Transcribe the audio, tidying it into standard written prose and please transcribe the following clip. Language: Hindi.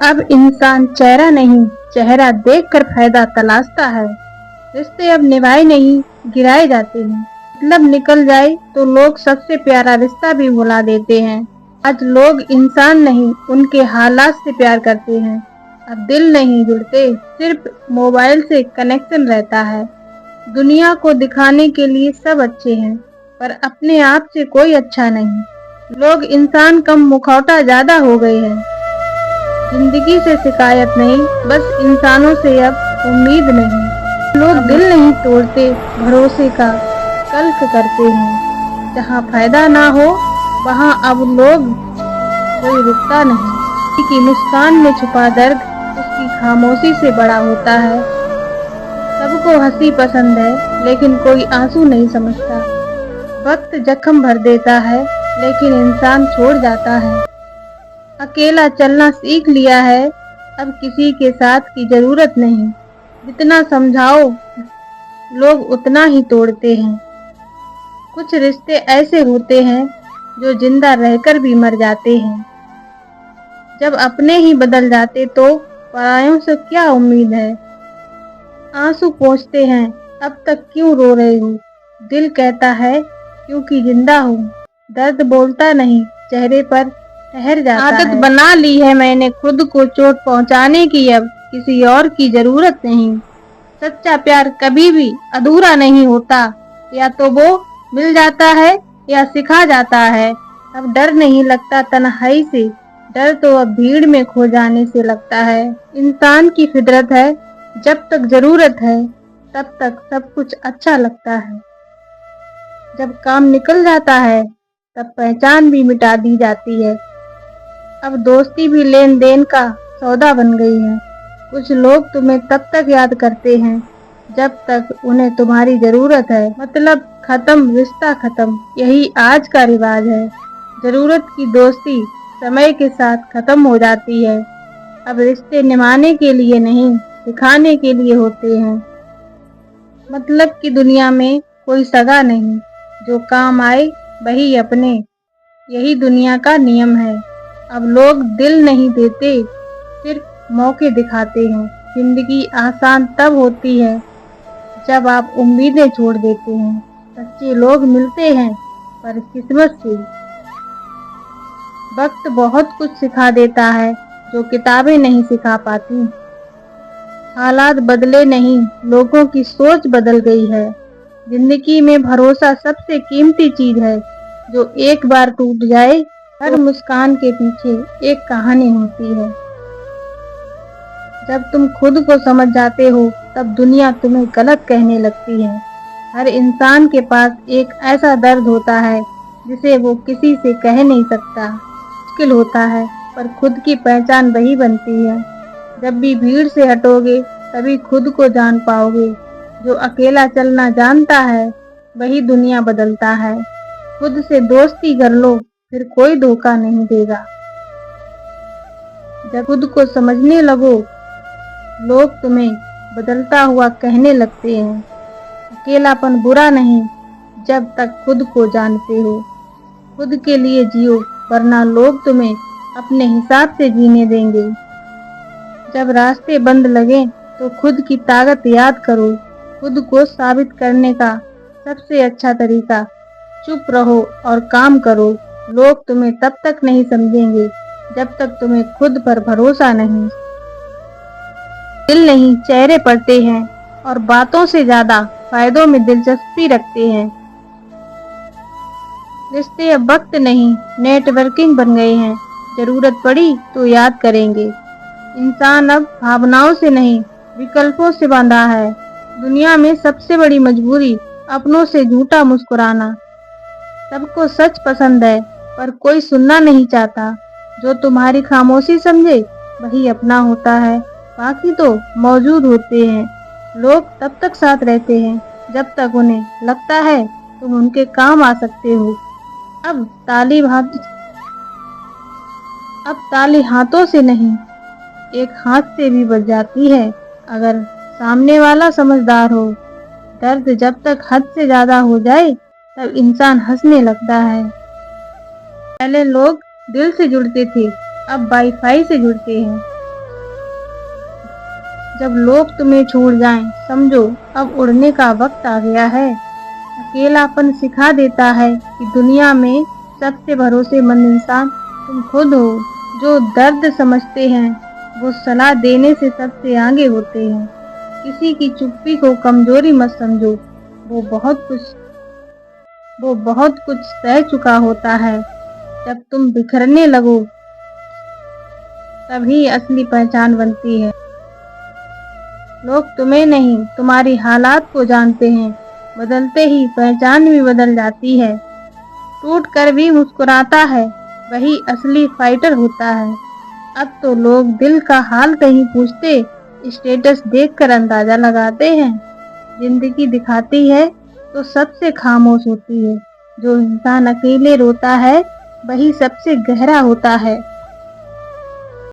अब इंसान चेहरा नहीं, चेहरा देखकर फायदा तलाशता है। रिश्ते अब निभाए नहीं, गिराए जाते हैं। मतलब निकल जाए तो लोग सबसे प्यारा रिश्ता भी भुला देते हैं। आज लोग इंसान नहीं, उनके हालात से प्यार करते हैं। अब दिल नहीं जुड़ते, सिर्फ मोबाइल से कनेक्शन रहता है। दुनिया को दिखाने के लिए सब अच्छे हैं, पर अपने आप से कोई अच्छा नहीं। लोग इंसान कम, मुखौटा ज्यादा हो गए हैं। जिंदगी से शिकायत नहीं, बस इंसानों से अब उम्मीद नहीं। लोग दिल नहीं तोड़ते, भरोसे का कल्क करते हैं। जहाँ फायदा ना हो वहाँ अब लोग कोई रुकता नहीं। किसी की मुस्कान में छुपा दर्द उसकी खामोशी से बड़ा होता है। सबको हंसी पसंद है, लेकिन कोई आंसू नहीं समझता। वक्त जख्म भर देता है, लेकिन इंसान छोड़ जाता है। अकेला चलना सीख लिया है, अब किसी के साथ की जरूरत नहीं। जितना समझाओ लोग उतना ही तोड़ते हैं। कुछ रिश्ते ऐसे होते हैं जो जिंदा रहकर भी मर जाते हैं। जब अपने ही बदल जाते तो परायों से क्या उम्मीद है। आंसू पोंछते हैं, अब तक क्यों रो रहे हो। दिल कहता है क्योंकि जिंदा हूँ। दर्द बोलता नहीं, चेहरे पर ठहर जाता है। आदत बना ली है मैंने खुद को चोट पहुंचाने की, अब किसी और की जरूरत नहीं। सच्चा प्यार कभी भी अधूरा नहीं होता, या तो वो मिल जाता है या सिखा जाता है। अब डर नहीं लगता तन्हाई से, डर तो अब भीड़ में खो जाने से लगता है। इंसान की फितरत है, जब तक जरूरत है तब तक सब कुछ अच्छा लगता है। जब काम निकल जाता है तब पहचान भी मिटा दी जाती है। अब दोस्ती भी लेन देन का सौदा बन गई है। कुछ लोग तुम्हें तब तक याद करते हैं जब तक उन्हें तुम्हारी जरूरत है। मतलब खत्म, रिश्ता खत्म, यही आज का रिवाज है। जरूरत की दोस्ती समय के साथ खत्म हो जाती है। अब रिश्ते निभाने के लिए नहीं, दिखाने के लिए होते हैं। मतलब की दुनिया में कोई सगा नहीं, जो काम आए वही अपने, यही दुनिया का नियम है। अब लोग दिल नहीं देते, सिर्फ मौके दिखाते हैं। जिंदगी आसान तब होती है जब आप उम्मीदें छोड़ देते हैं। सच्चे लोग मिलते हैं पर किस्मत से। वक्त बहुत कुछ सिखा देता है जो किताबें नहीं सिखा पाती। हालात बदले नहीं, लोगों की सोच बदल गई है। जिंदगी में भरोसा सबसे कीमती चीज है, जो एक बार टूट जाए। हर मुस्कान के पीछे एक कहानी होती है। जब तुम खुद को समझ जाते हो तब दुनिया तुम्हें गलत कहने लगती है। हर इंसान के पास एक ऐसा दर्द होता है जिसे वो किसी से कह नहीं सकता। मुश्किल होता है, पर खुद की पहचान वही बनती है। जब भी भीड़ से हटोगे तभी खुद को जान पाओगे। जो अकेला चलना जानता है वही दुनिया बदलता है। खुद से दोस्ती कर लो, फिर कोई धोखा नहीं देगा। जब खुद को समझने लगो लोग तुम्हें बदलता हुआ कहने लगते हैं। अकेलापन बुरा नहीं, जब तक खुद को जानते हो। खुद के लिए जियो, वरना लोग तुम्हें अपने हिसाब से जीने देंगे। जब रास्ते बंद लगे तो खुद की ताकत याद करो। खुद को साबित करने का सबसे अच्छा तरीका चुप रहो और काम करो। लोग तुम्हें तब तक नहीं समझेंगे जब तक तुम्हें खुद पर भरोसा नहीं। दिल नहीं, चेहरे पढ़ते हैं और बातों से ज्यादा फायदों में दिलचस्पी रखते हैं। रिश्ते अब वक्त नहीं, नेटवर्किंग बन गए हैं। जरूरत पड़ी तो याद करेंगे। इंसान अब भावनाओं से नहीं, विकल्पों से बांधा है। दुनिया में सबसे बड़ी मजबूरी अपनों से झूठा मुस्कुराना। सबको सच पसंद है, पर कोई सुनना नहीं चाहता। जो तुम्हारी खामोशी समझे वही अपना होता है, बाकी तो मौजूद होते हैं। लोग तब तक साथ रहते हैं जब तक उन्हें लगता है तुम उनके काम आ सकते हो। अब ताली हाथों से नहीं, एक हाथ से भी बच जाती है, अगर सामने वाला समझदार हो। दर्द जब तक हद से ज्यादा हो जाए तब इंसान हंसने लगता है। पहले लोग दिल से जुड़ते थे, अब वाईफाई से जुड़ते हैं। जब लोग तुम्हें छोड़ जाएं, समझो अब उड़ने का वक्त आ गया है। अकेलापन सिखा देता है कि दुनिया में सबसे भरोसेमंद इंसान तुम खुद हो। जो दर्द समझते हैं वो सलाह देने से सबसे आगे होते हैं। किसी की चुप्पी को कमजोरी मत समझो। वो बहुत कुछ वो बहुत कुछ सह चुका होता है। जब तुम बिखरने लगो तभी असली पहचान बनती है। लोग तुम्हें नहीं, तुम्हारी हालात को जानते हैं। बदलते ही पहचान भी बदल जाती है। टूट कर भी मुस्कुराता है, वही असली फाइटर होता है। अब तो लोग दिल का हाल नहीं पूछते, स्टेटस देखकर अंदाजा लगाते हैं। जिंदगी दिखाती है तो सबसे खामोश होती है। जो इंसान अकेले रोता है वही सबसे गहरा होता है।